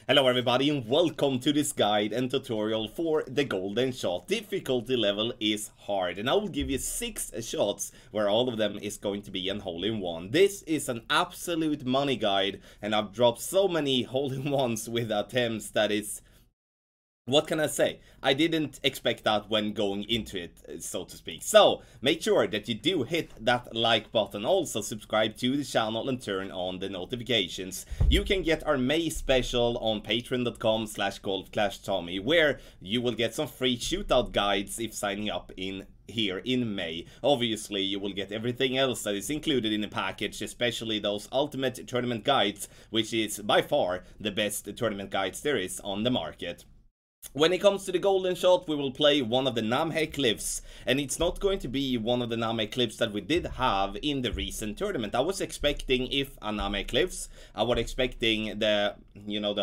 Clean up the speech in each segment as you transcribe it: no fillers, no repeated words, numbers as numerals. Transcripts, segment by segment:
Hello everybody and welcome to this guide and tutorial for the golden shot. Difficulty level is hard and I will give you 6 shots where all of them is going to be an hole-in-one. This is an absolute money guide and I've dropped so many hole-in-ones with attempts that is... What can I say? I didn't expect that when going into it, so to speak. So, make sure that you do hit that like button. Also, subscribe to the channel and turn on the notifications. You can get our May special on patreon.com/golfclashtommy, where you will get some free shootout guides if signing up here in May. Obviously, you will get everything else that is included in the package, especially those ultimate tournament guides, which is by far the best tournament guides there is on the market. When it comes to the golden shot, we will play one of the Namhe cliffs, and it's not going to be one of the Namhe cliffs that we did have in the recent tournament. I was expecting, if a Namhe cliffs, I was expecting the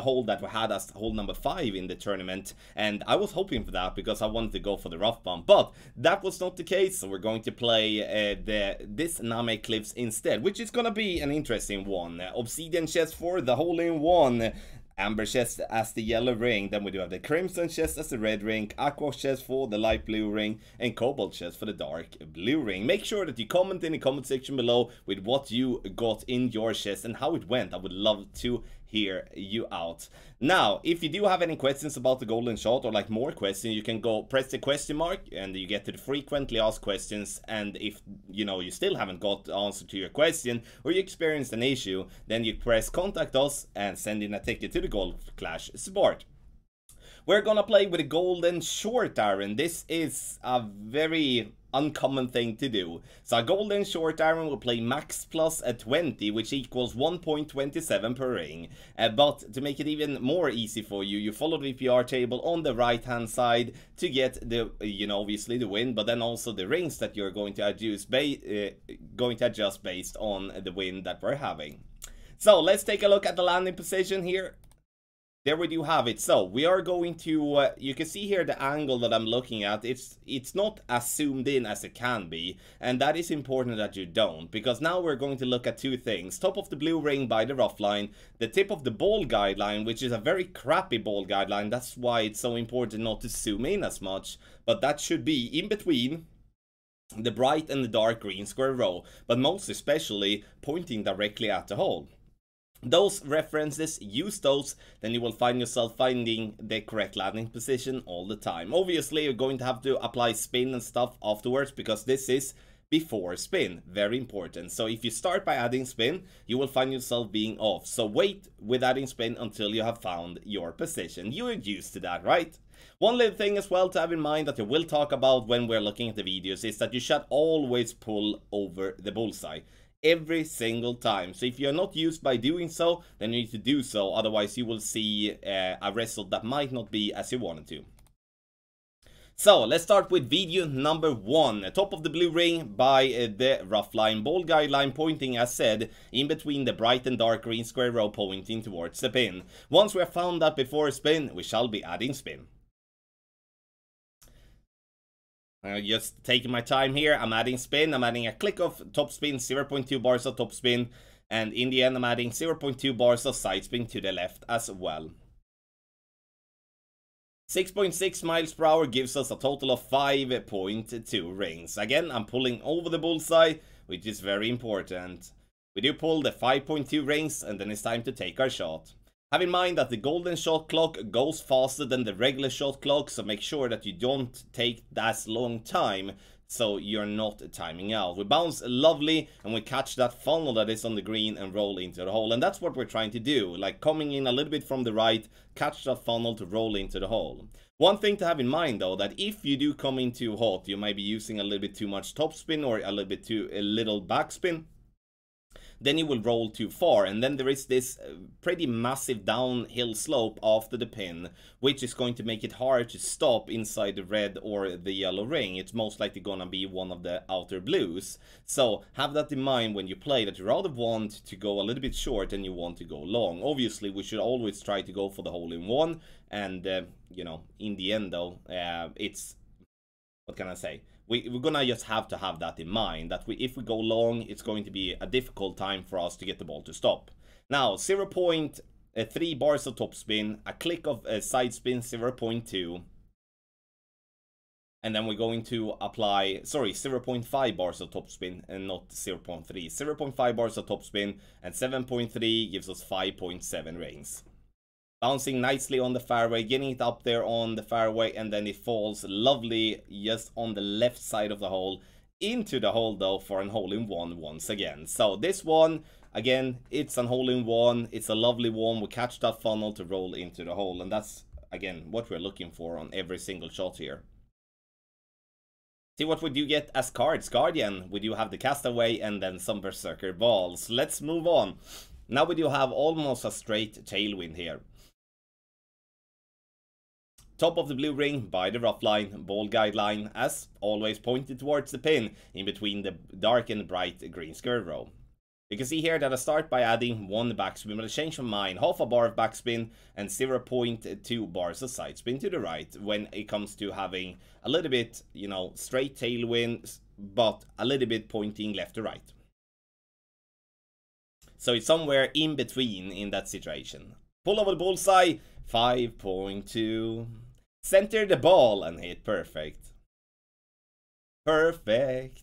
hole that we had as hole number 5 in the tournament, and I was hoping for that because I wanted to go for the rough bump, but that was not the case. So we're going to play this Namhe cliffs instead, which is gonna be an interesting one. Obsidian chest for the hole-in-one. Amber chest as the yellow ring, then we do have the crimson chest as the red ring, aqua chest for the light blue ring, and cobalt chest for the dark blue ring. Make sure that you comment in the comment section below with what you got in your chest and how it went. I would love to hear you out. Now, if you do have any questions about the golden shot or like more questions, you can go press the question mark and you get to the frequently asked questions, and if you still haven't got the answer to your question or you experienced an issue, then you press contact us and send in a ticket to the Golf Clash support. We're gonna play with a golden short iron. This is a very uncommon thing to do. So a golden short iron will play max plus a 20, which equals 1.27 per ring. But to make it even more easy for you, you follow the VPR table on the right hand side to get the obviously the win, but then also the rings that you're going to adjust based on the win that we're having. So let's take a look at the landing position here. There we do have it. So we are going to, you can see here the angle that I'm looking at. It's not as zoomed in as it can be, and that is important that you don't, because now we're going to look at two things. Top of the blue ring by the rough line, the tip of the ball guideline, which is a very crappy ball guideline. That's why it's so important not to zoom in as much, but that should be in between the bright and the dark green square row, but most especially pointing directly at the hole. Those references, use those, then you will find yourself finding the correct landing position all the time. Obviously, you're going to have to apply spin and stuff afterwards, because this is before spin, very important. So if you start by adding spin, you will find yourself being off. So wait with adding spin until you have found your position. You are used to that, right? One little thing as well to have in mind that you will talk about when we're looking at the videos is that you should always pull over the bullseye. Every single time. So if you're not used by doing so, then you need to do so, otherwise you will see a result that might not be as you wanted to. So let's start with video number 1. Top of the blue ring by the rough line, ball guideline pointing as said in between the bright and dark green square row pointing towards the pin. Once we have found that before spin, we shall be adding spin. Just taking my time here. I'm adding spin. I'm adding a click of top spin, 0.2 bars of top spin, and in the end I'm adding 0.2 bars of side spin to the left as well. 6.6 miles per hour gives us a total of 5.2 rings. Again, I'm pulling over the bullseye, which is very important. We do pull the 5.2 rings, and then it's time to take our shot. Have in mind that the golden shot clock goes faster than the regular shot clock, so make sure that you don't take that long time so you're not timing out. We bounce lovely and we catch that funnel that is on the green and roll into the hole, and that's what we're trying to do, like coming in a little bit from the right, catch that funnel to roll into the hole. One thing to have in mind though, that if you do come in too hot, you might be using a little bit too much topspin or a little backspin. Then you will roll too far, and then there is this pretty massive downhill slope after the pin, which is going to make it hard to stop inside the red or the yellow ring. It's most likely gonna be one of the outer blues. So have that in mind when you play, that you rather want to go a little bit short than you want to go long. Obviously, we should always try to go for the hole-in-one, and in the end though, it's, what can I say? We're gonna just have to have that in mind, that if we go long, it's going to be a difficult time for us to get the ball to stop. Now, 3 bars of topspin, a click of side spin 0.2. And then we're going to apply, 0.5 bars of topspin and not 0.3. 0.5 bars of topspin and 7.3 gives us 5.7 rings. Bouncing nicely on the fairway, getting it up there on the fairway, and then it falls lovely just on the left side of the hole, into the hole though for an hole-in-one once again. So this one, again, it's an hole-in-one, it's a lovely one, we catch that funnel to roll into the hole, and that's, again, what we're looking for on every single shot here. See what we do get as cards. Guardian, we do have the Castaway and then some Berserker balls. Let's move on. Now we do have almost a straight tailwind here. Top of the blue ring by the rough line, ball guideline as always pointed towards the pin in between the dark and bright green square row. You can see here that I start by adding 1 backspin, but I change my mind, half a bar of backspin and 0.2 bars of side spin to the right when it comes to having a little bit, you know, straight tailwind, but a little bit pointing left to right. So it's somewhere in between in that situation. Pull over the bullseye, 5.2. Center the ball and hit perfect. Perfect.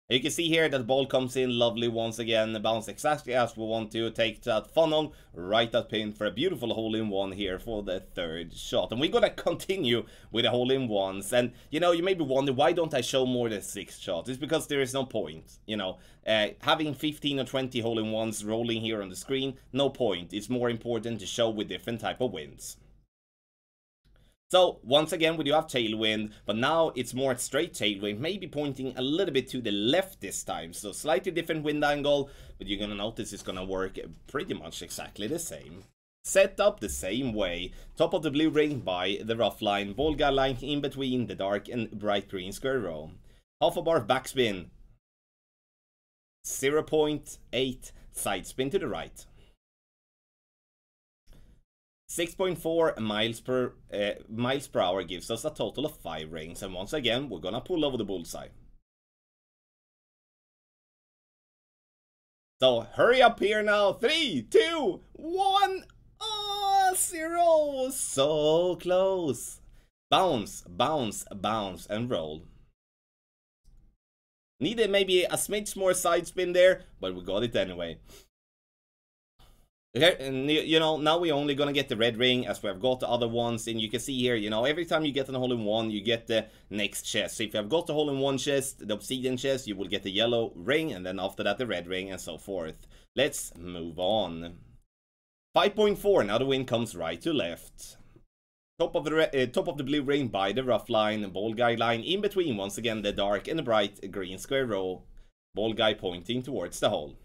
You can see here that the ball comes in lovely once again, bounce exactly as we want to, take that funnel, right that pin for a beautiful hole-in-one here for the 3rd shot. And we're gonna continue with the hole-in-ones, and you know, you may be wondering, why don't I show more than 6 shots? It's because there is no point, you know, having 15 or 20 hole-in-ones rolling here on the screen, no point. It's more important to show with different type of winds. So, once again, we do have tailwind, but now it's more straight tailwind, maybe pointing a little bit to the left this time. So, slightly different wind angle, but you're gonna notice it's gonna work pretty much exactly the same. Set up the same way. Top of the blue ring by the rough line, ball guideline in between the dark and bright green square row. Half a bar of backspin. 0.8 side spin to the right. 6.4 miles per hour gives us a total of 5 rings, and once again we're gonna pull over the bullseye. So hurry up here now. 3, 2, 1. Oh, 0. So close. Bounce, bounce, bounce, and roll. Needed maybe a smidge more side spin there, but we got it anyway. Okay, and you know, now we're only gonna get the red ring as we've got the other ones, and you can see here, you know, every time you get a hole-in-one, you get the next chest. So if you have got the hole-in-one chest, the obsidian chest, you will get the yellow ring, and then after that the red ring, and so forth. Let's move on. 5.4, now the wind comes right to left. Top of the blue ring by the rough line, ball guideline in between, once again, the dark and the bright green square row. Ball guide pointing towards the hole.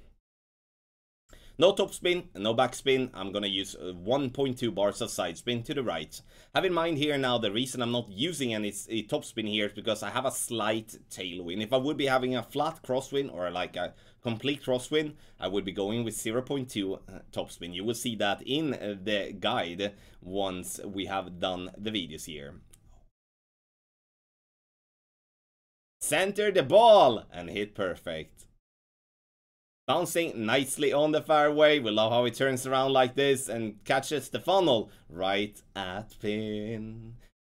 No topspin, no backspin. I'm gonna use 1.2 bars of side spin to the right. Have in mind here now, the reason I'm not using any topspin here is because I have a slight tailwind. If I would be having a flat crosswind or like a complete crosswind, I would be going with 0.2 topspin. You will see that in the guide once we have done the videos here. Center the ball and hit perfect. Bouncing nicely on the fairway. We love how it turns around like this and catches the funnel right at pin.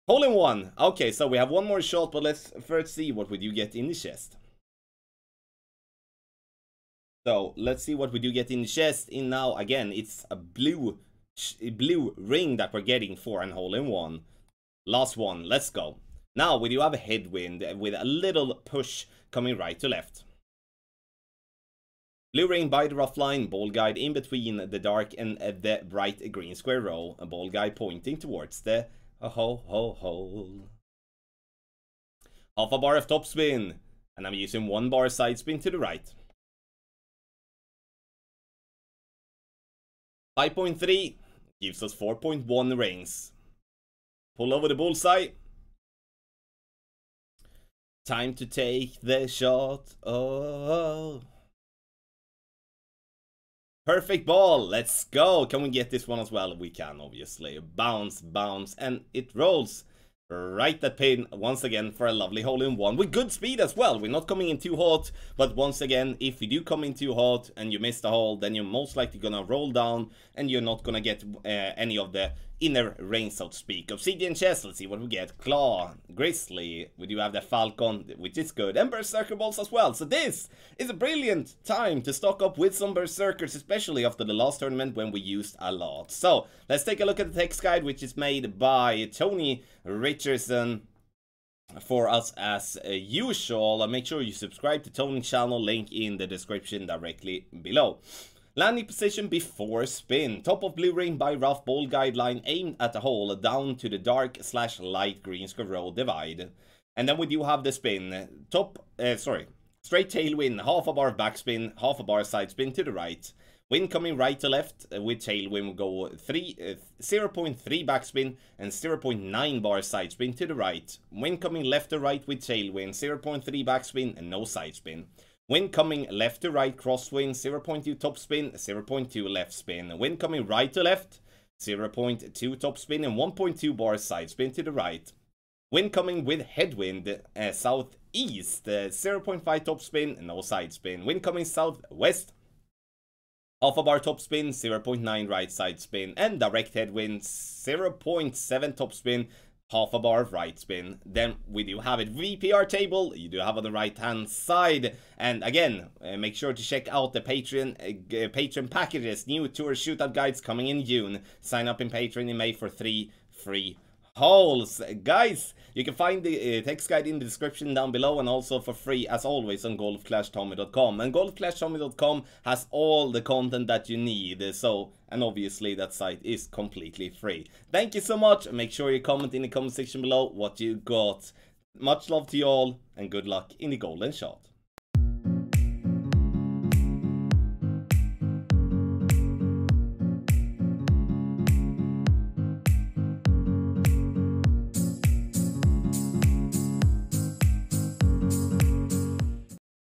Hole-in-one. Okay, so we have one more shot, but let's first see what we do get in the chest. So let's see what we do get in the chest. In now, again, it's a blue ring that we're getting for an hole-in-one. Last one, let's go. Now we do have a headwind with a little push coming right to left. Blue ring by the rough line, ball guide in between the dark and the bright green square row. A ball guide pointing towards the hole. Half a bar of topspin, and I'm using 1 bar side spin to the right. 5.3 gives us 4.1 rings. Pull over the bullseye. Time to take the shot. Oh. Perfect ball, let's go. Can we get this one as well? We can, obviously. Bounce, bounce, and it rolls. right that pin once again for a lovely hole-in-one with good speed as well. We're not coming in too hot, but once again, if you do come in too hot and you miss the hole, then you're most likely gonna roll down and you're not gonna get any of the inner range, so to speak. Obsidian chest, let's see what we get. Claw, Grizzly, we do have the Falcon, which is good, and Berserker balls as well. So this is a brilliant time to stock up with some Berserkers, especially after the last tournament when we used a lot. So let's take a look at the text guide, which is made by Tony Richardson for us as usual. Make sure you subscribe to Tony's channel, link in the description directly below. Landing position before spin. Top of blue ring by rough ball guideline aimed at the hole down to the dark/light green road divide. And then we do have the spin. Straight tailwind, half a bar backspin, half a bar side spin to the right. Wind coming right to left with tailwind will go 0.3 backspin and 0.9 bar side spin to the right. Wind coming left to right with tailwind, 0.3 backspin and no side spin. Wind coming left to right, crosswind, 0.2 top spin, 0.2 left spin. Wind coming right to left, 0.2 top spin and 1.2 bar side spin to the right. Wind coming with headwind, southeast, 0.5 top spin and no side spin. Wind coming southwest, half a bar top spin, 0.9 right side spin. And direct headwind, 0.7 top spin, half a bar right spin. Then we do have it VPR table, you do have on the right hand side. And again, make sure to check out the Patreon packages. New tour shootout guides coming in June. Sign up in Patreon in May for 3 free holes. Guys, you can find the text guide in the description down below, and also for free as always on golfclashtommy.com. and golfclashtommy.com has all the content that you need, and obviously that site is completely free. Thank you so much. Make sure you comment in the comment section below what you got. Much love to you all and good luck in the golden shot.